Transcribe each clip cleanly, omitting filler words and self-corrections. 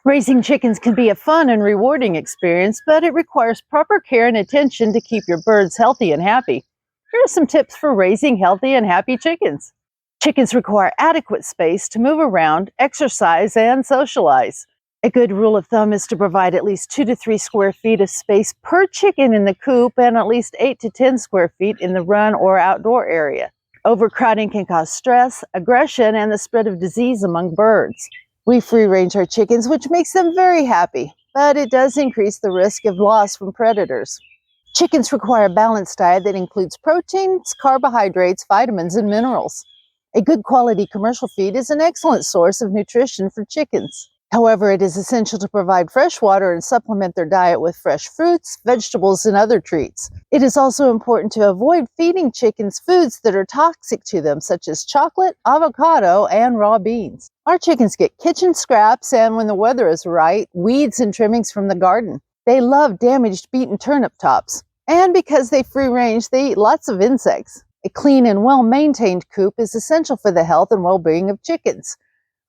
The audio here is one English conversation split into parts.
Raising chickens can be a fun and rewarding experience, but it requires proper care and attention to keep your birds healthy and happy. Here are some tips for raising healthy and happy chickens. Chickens require adequate space to move around, exercise, and socialize. A good rule of thumb is to provide at least 2 to 3 square feet of space per chicken in the coop and at least 8 to 10 square feet in the run or outdoor area. Overcrowding can cause stress, aggression, and the spread of disease among birds. We free-range our chickens, which makes them very happy, but it does increase the risk of loss from predators. Chickens require a balanced diet that includes proteins, carbohydrates, vitamins, and minerals. A good quality commercial feed is an excellent source of nutrition for chickens. However, it is essential to provide fresh water and supplement their diet with fresh fruits, vegetables, and other treats. It is also important to avoid feeding chickens foods that are toxic to them, such as chocolate, avocado, and raw beans. Our chickens get kitchen scraps and, when the weather is right, weeds and trimmings from the garden. They love damaged beaten turnip tops. And because they free range, they eat lots of insects. A clean and well-maintained coop is essential for the health and well-being of chickens.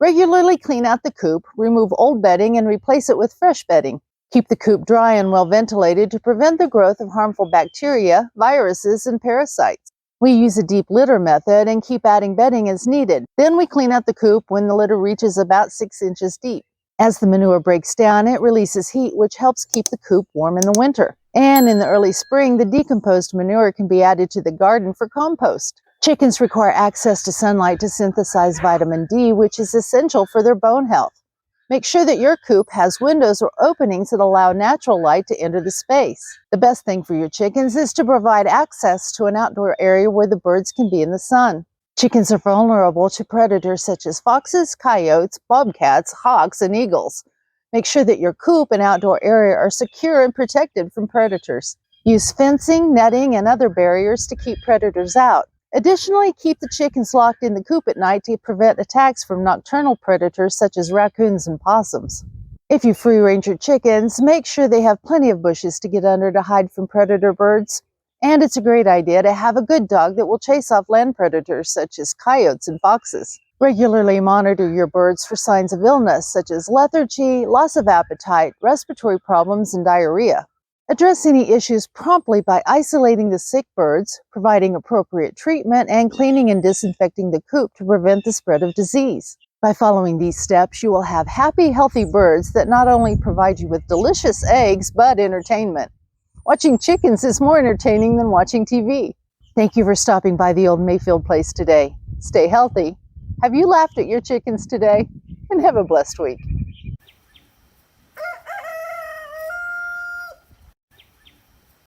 Regularly clean out the coop, remove old bedding, and replace it with fresh bedding. Keep the coop dry and well ventilated to prevent the growth of harmful bacteria, viruses, and parasites. We use a deep litter method and keep adding bedding as needed. Then we clean out the coop when the litter reaches about 6 inches deep. As the manure breaks down, it releases heat, which helps keep the coop warm in the winter. And in the early spring, the decomposed manure can be added to the garden for compost. Chickens require access to sunlight to synthesize vitamin D, which is essential for their bone health. Make sure that your coop has windows or openings that allow natural light to enter the space. The best thing for your chickens is to provide access to an outdoor area where the birds can be in the sun. Chickens are vulnerable to predators such as foxes, coyotes, bobcats, hawks, and eagles. Make sure that your coop and outdoor area are secure and protected from predators. Use fencing, netting, and other barriers to keep predators out. Additionally, keep the chickens locked in the coop at night to prevent attacks from nocturnal predators such as raccoons and possums. If you free-range your chickens, make sure they have plenty of bushes to get under to hide from predator birds. And it's a great idea to have a good dog that will chase off land predators such as coyotes and foxes. Regularly monitor your birds for signs of illness such as lethargy, loss of appetite, respiratory problems, and diarrhea. Address any issues promptly by isolating the sick birds, providing appropriate treatment, and cleaning and disinfecting the coop to prevent the spread of disease. By following these steps, you will have happy, healthy birds that not only provide you with delicious eggs, but entertainment. Watching chickens is more entertaining than watching TV. Thank you for stopping by the old Mayfield place today. Stay healthy. Have you laughed at your chickens today? And have a blessed week.